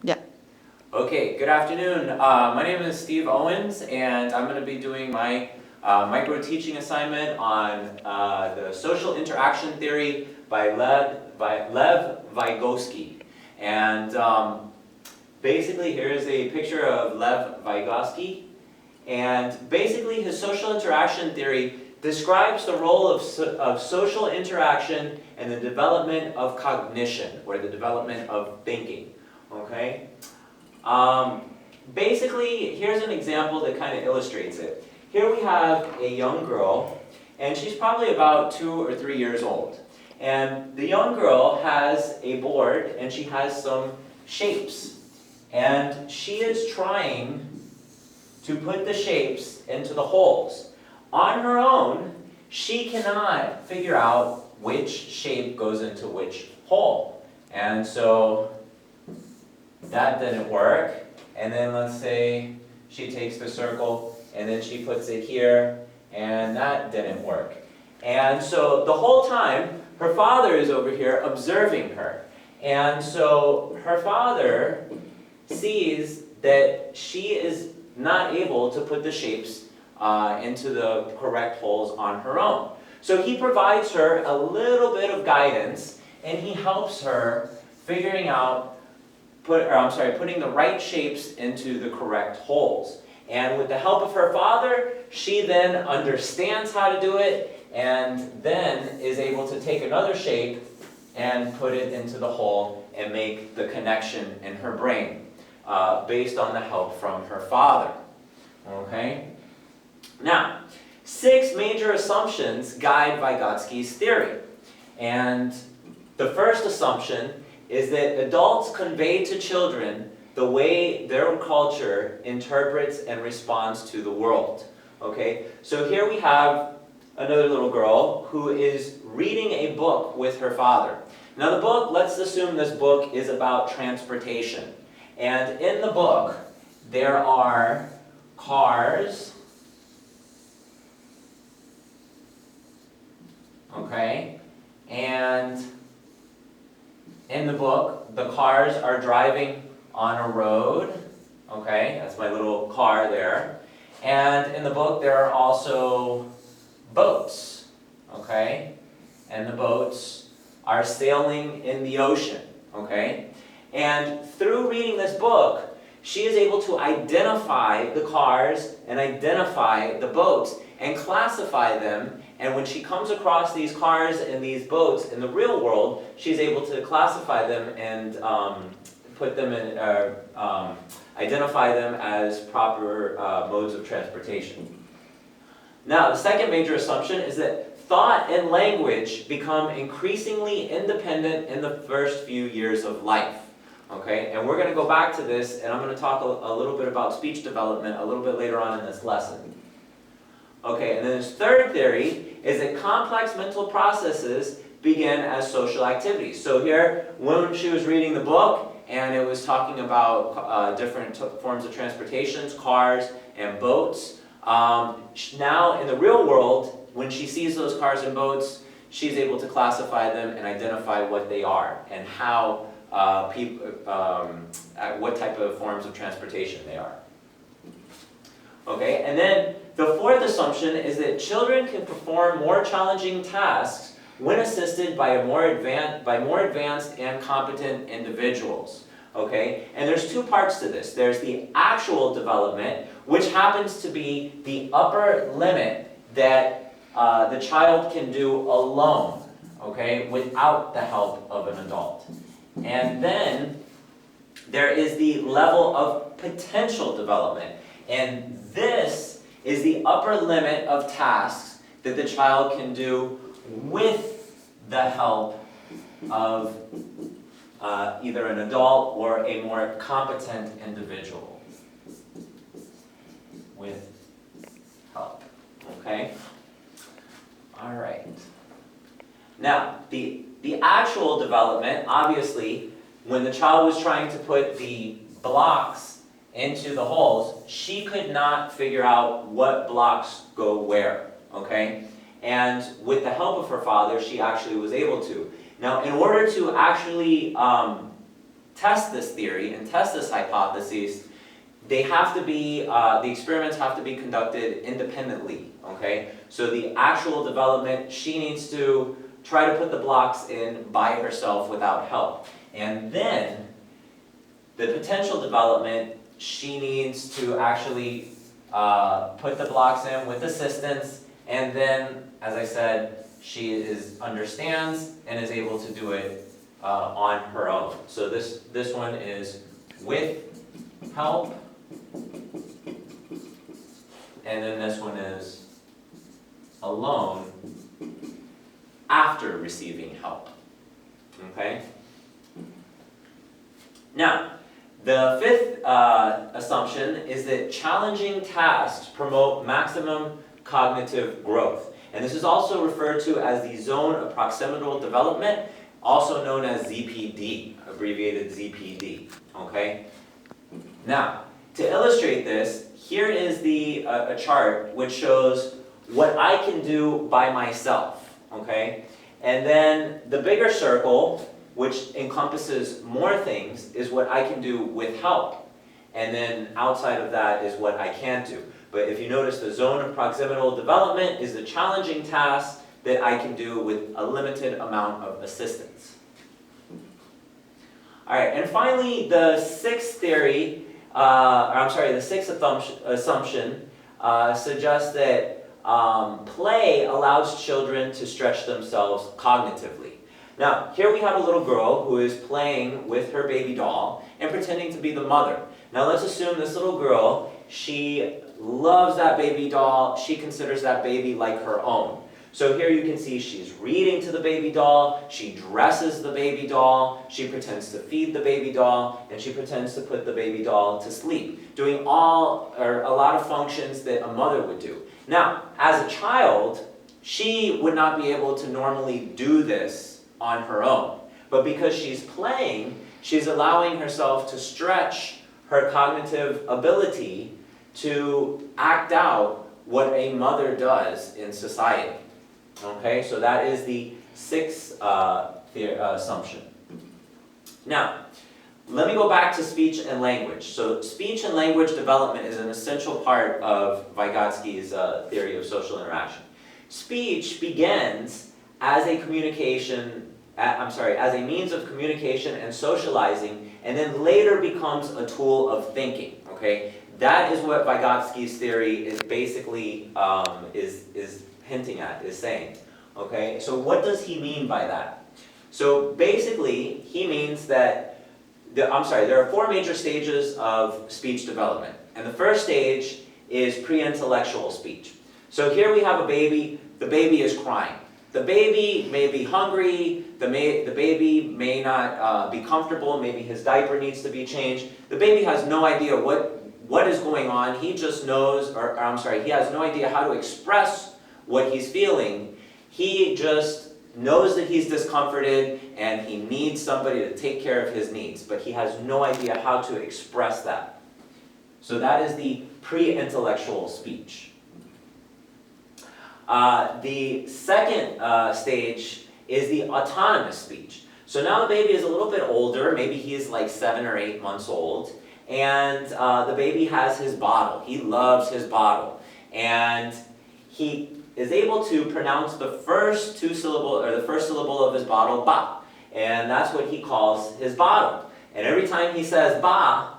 Yeah. Okay, good afternoon. My name is Steve Owens, and I'm going to be doing my micro teaching assignment on the social interaction theory by Lev Vygotsky. And basically, here's a picture of Lev Vygotsky. And basically, his social interaction theory describes the role of social interaction and the development of cognition, or the development of thinking. Okay? Basically, here's an example that kind of illustrates it. Here we have a young girl, and she's probably about 2 or 3 years old. And the young girl has a board, and she has some shapes. And she is trying to put the shapes into the holes. On her own, she cannot figure out which shape goes into which hole. And so that didn't work. And then let's say she takes the circle and then she puts it here, and that didn't work. And so the whole time, her father is over here observing her. And so her father sees that she is not able to put the shapes into the correct holes on her own. So he provides her a little bit of guidance, and he helps her figuring out putting the right shapes into the correct holes. And with the help of her father, she then understands how to do it, and then is able to take another shape and put it into the hole and make the connection in her brain based on the help from her father. Okay? Now, 6 major assumptions guide Vygotsky's theory. And the first assumption is that adults convey to children the way their culture interprets and responds to the world. Okay? So here we have another little girl who is reading a book with her father. Now the book, let's assume this book is about transportation. And in the book, there are cars, okay? And in the book, the cars are driving on a road, okay? That's my little car there. And in the book, there are also boats, okay? And the boats are sailing in the ocean, okay? And through reading this book, she is able to identify the cars and identify the boats and classify them. And when she comes across these cars and these boats in the real world, she's able to classify them and put them in, identify them as proper modes of transportation. Now, the second major assumption is that thought and language become increasingly independent in the first few years of life. Okay, and we're going to go back to this, and I'm going to talk a little bit about speech development a little bit later on in this lesson. Okay, and then this third theory is that complex mental processes begin as social activities. So here, when she was reading the book, and it was talking about different forms of transportation, cars and boats, now in the real world, when she sees those cars and boats, she's able to classify them and identify what they are and how what type of forms of transportation they are. Okay, and then the fourth assumption is that children can perform more challenging tasks when assisted by more advanced and competent individuals. Okay, and there's 2 parts to this. There's the actual development, which happens to be the upper limit that the child can do alone, okay, without the help of an adult. And then there is the level of potential development. And this is the upper limit of tasks that the child can do with the help of either an adult or a more competent individual. With help. Okay? All right. Now, the actual development, obviously, when the child was trying to put the blocks into the holes, she could not figure out what blocks go where, okay? And with the help of her father, she actually was able to. Now, in order to actually test this theory and test this hypothesis, they have to be, the experiments have to be conducted independently, okay? So the actual development, she needs to try to put the blocks in by herself without help. And then, the potential development, she needs to actually put the blocks in with assistance, and then, as I said, she understands and is able to do it on her own. So this one is with help, and then this one is alone after receiving help. Okay? Now, the fifth assumption is that challenging tasks promote maximum cognitive growth. And this is also referred to as the zone of proximal development, also known as ZPD, abbreviated ZPD. Okay? Now, to illustrate this, here is a chart which shows what I can do by myself. Okay? And then the bigger circle, which encompasses more things, is what I can do with help. And then outside of that is what I can't do. But if you notice, the zone of proximal development is the challenging task that I can do with a limited amount of assistance. All right, and finally, the sixth theory, the sixth assumption suggests that play allows children to stretch themselves cognitively. Now, here we have a little girl who is playing with her baby doll and pretending to be the mother. Now, let's assume this little girl, she loves that baby doll. She considers that baby like her own. So here you can see she's reading to the baby doll, she dresses the baby doll, she pretends to feed the baby doll, and she pretends to put the baby doll to sleep, doing a lot of functions that a mother would do. Now, as a child, she would not be able to normally do this on her own. But because she's playing, she's allowing herself to stretch her cognitive ability to act out what a mother does in society. Okay, so that is the sixth assumption. Now, let me go back to speech and language. So speech and language development is an essential part of Vygotsky's theory of social interaction. Speech begins as a means of communication and socializing, and then later becomes a tool of thinking. Okay, that is what Vygotsky's theory is basically is hinting at, is saying. Okay, so what does he mean by that? So basically, he means that there are four major stages of speech development, and the first stage is pre-intellectual speech. So here we have a baby. The baby is crying. The baby may be hungry, the baby may not be comfortable, maybe his diaper needs to be changed. The baby has no idea what is going on, he just knows, he has no idea how to express what he's feeling. He just knows that he's discomforted and he needs somebody to take care of his needs, but he has no idea how to express that. So that is the pre-intellectual speech. The second stage is the autonomous speech. So now the baby is a little bit older, maybe he is like 7 or 8 months old, and the baby has his bottle. He loves his bottle. And he is able to pronounce the first syllable of his bottle, ba. And that's what he calls his bottle. And every time he says ba,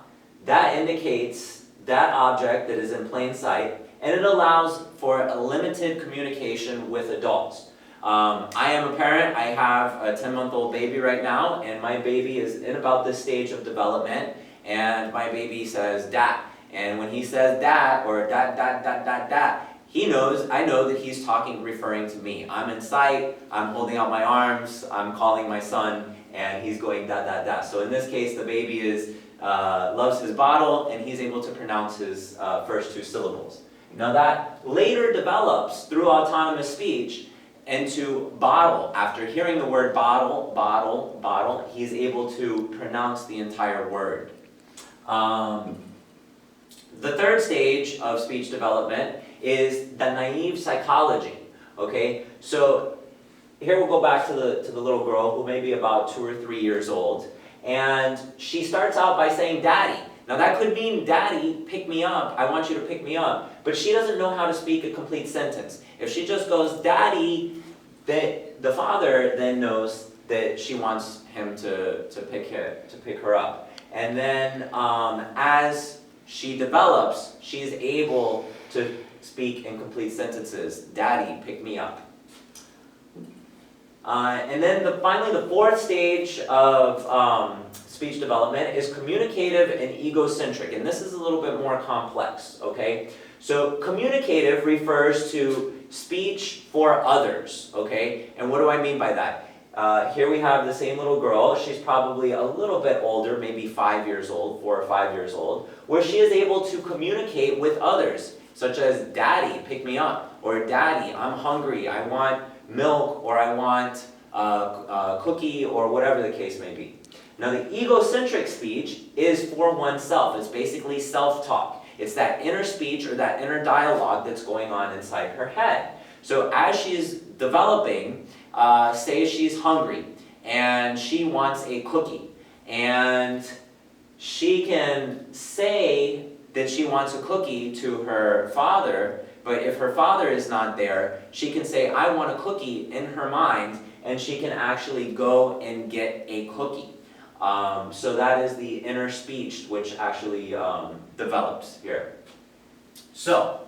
that indicates that object that is in plain sight, and it allows for a limited communication with adults. I am a parent. I have a 10-month-old baby right now, and my baby is in about this stage of development, and my baby says dat. And when he says dat, or dat, I know that he's referring to me. I'm in sight, I'm holding out my arms, I'm calling my son, and he's going da. So in this case, the baby loves his bottle, and he's able to pronounce his first 2 syllables. Now that later develops through autonomous speech into bottle. After hearing the word bottle, he's able to pronounce the entire word. The third stage of speech development is the naive psychology. Okay, so here we'll go back to the little girl who may be about 2 or 3 years old, and she starts out by saying daddy. Now that could mean daddy, pick me up, I want you to pick me up, but she doesn't know how to speak a complete sentence. If she just goes daddy, the father then knows that she wants him to pick her up. And then as she develops, she is able to speak in complete sentences. Daddy, pick me up. And then finally the fourth stage of speech development is communicative and egocentric. And this is a little bit more complex, okay? So communicative refers to speech for others, okay? And what do I mean by that? Here we have the same little girl. She's probably a little bit older, maybe 5 years old, 4 or 5 years old, where she is able to communicate with others, such as daddy, pick me up, or daddy, I'm hungry, I want milk, or I want a cookie, or whatever the case may be. Now the egocentric speech is for oneself. It's basically self-talk. It's that inner speech or that inner dialogue that's going on inside her head. So as she's developing, say she's hungry and she wants a cookie, and she can say that she wants a cookie to her father, but if her father is not there, she can say, I want a cookie in her mind, and she can actually go and get a cookie. So that is the inner speech which actually develops here. So,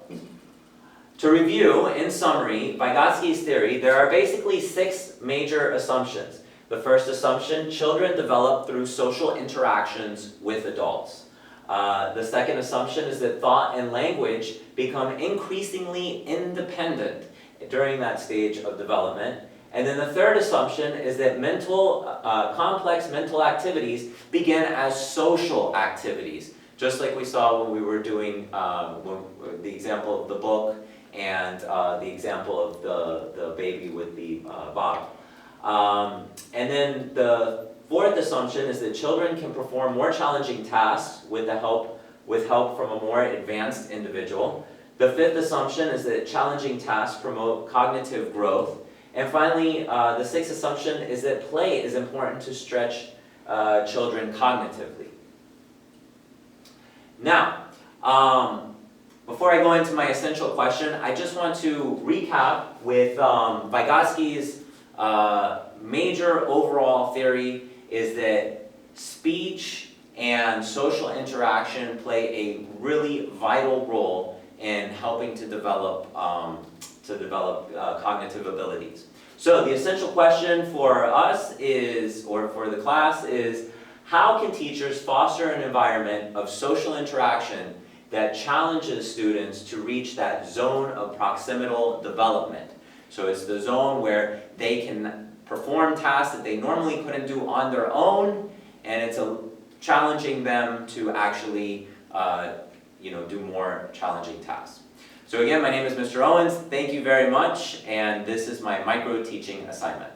to review, in summary, Vygotsky's theory, there are basically 6 major assumptions. The first assumption, children develop through social interactions with adults. The second assumption is that thought and language become increasingly independent during that stage of development. And then the third assumption is that complex mental activities begin as social activities, just like we saw when we were doing the example of the book and the example of the baby with the bottle. And then the fourth assumption is that children can perform more challenging tasks with help from a more advanced individual. The fifth assumption is that challenging tasks promote cognitive growth. And finally, the sixth assumption is that play is important to stretch children cognitively. Now, before I go into my essential question, I just want to recap with Vygotsky's major overall theory is that speech and social interaction play a really vital role in helping to develop cognitive abilities. So the essential question for us is, or for the class is, how can teachers foster an environment of social interaction that challenges students to reach that zone of proximal development? So it's the zone where they can perform tasks that they normally couldn't do on their own, and it's challenging them to actually do more challenging tasks. So again, my name is Mr. Owens. Thank you very much, and this is my micro teaching assignment.